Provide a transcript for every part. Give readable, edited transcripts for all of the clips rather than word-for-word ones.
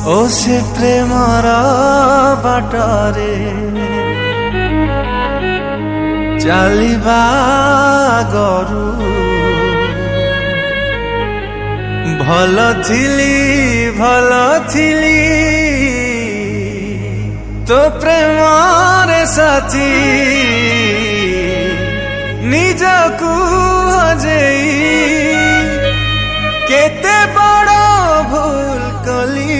ओ से प्रेमर बाटरे चलिबा गरु भल थिली तो प्रेमर साथी निजकू हजेई केते बड़ भूल कली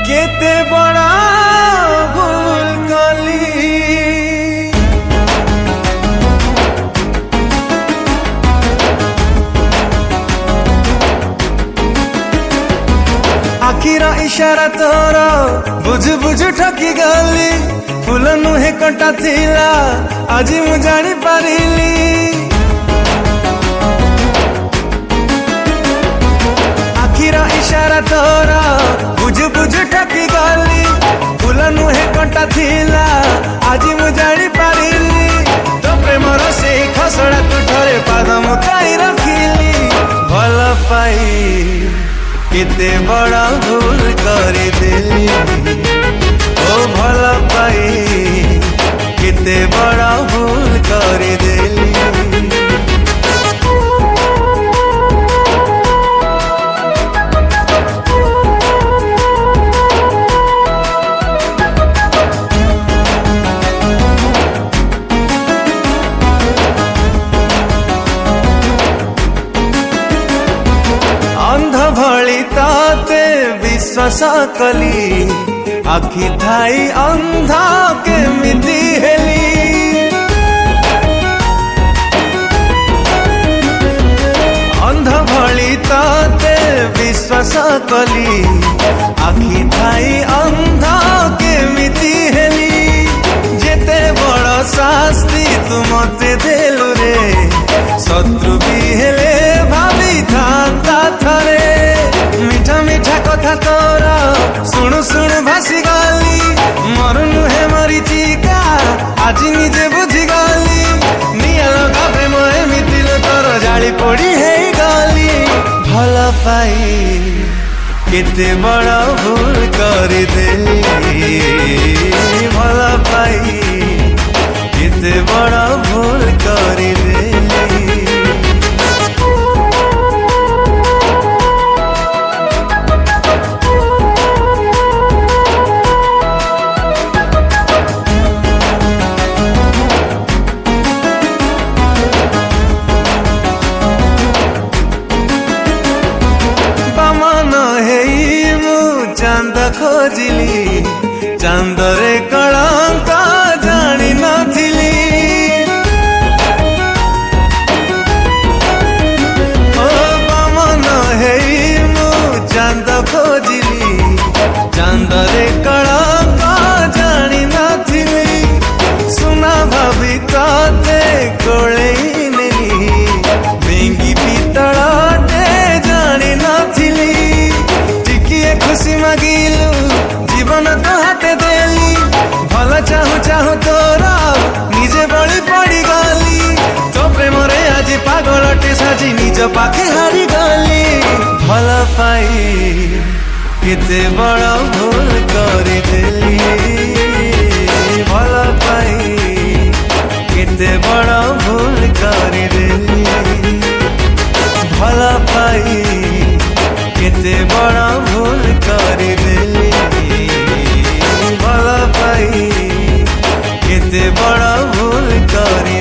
केते बड़ा भूल कली। आखिर इशारा तोर बुझु बुझु ठकी गली फूल नुहे कंटा थिला आज मु जानी पारिली। इशारा तोरा बुझु बुझु ठकी गली फूल नुहे कंटा थिला आज मु जानी पारिली। तो प्रेमर से खसड़ा तुठरे पाद मुकाई रखिली भल पाई केते बड़ा भूल करी देली ओ भल पाई केते बड़ा भूल करी देली। अंध भली ताते विश्वास कली आखि थाई अंधा के मिति हेली। अंध भली ताते विश्वास कली आखि थाई अंधा के मिति हेली। जेते बड़ शास्ति तू मते देलु रे शत्रु भी हेले भाभी था थरे मीठा मीठा कथा तोरा सुनु सुनु भासी गली मरु नुहे मरी चिका आज निजे बुझी गली। निया लगा प्रेम एमिति तोर जाली पड़ी है गली भल पाई केते बड़ा भूल करी देली भल पाई केते बड़ा भूल करी देली। चांद खोजिली चांदरे कलंक जानी नथिली ओ बमन हेई मु चांद खोजिली चांदरे कलंक जानी नथिली। सुना भाभी ताते कोलेई नेली बेंगी पितळटे जानी नथिली। खुशी मागिलु जीवन तो हाथे देली भल चाहू चाहू तोरा निजे बड़ी पड़ी गली। तो प्रेम रे आज पागलटे साजी निज पाखे हारी गली भल पाई केते बड़ भूल करी देली भल पाई केते बड़ भूल करी देली भल पाई केते बड़ा भूल करी देली भल पाई केते बड़ा भूल करी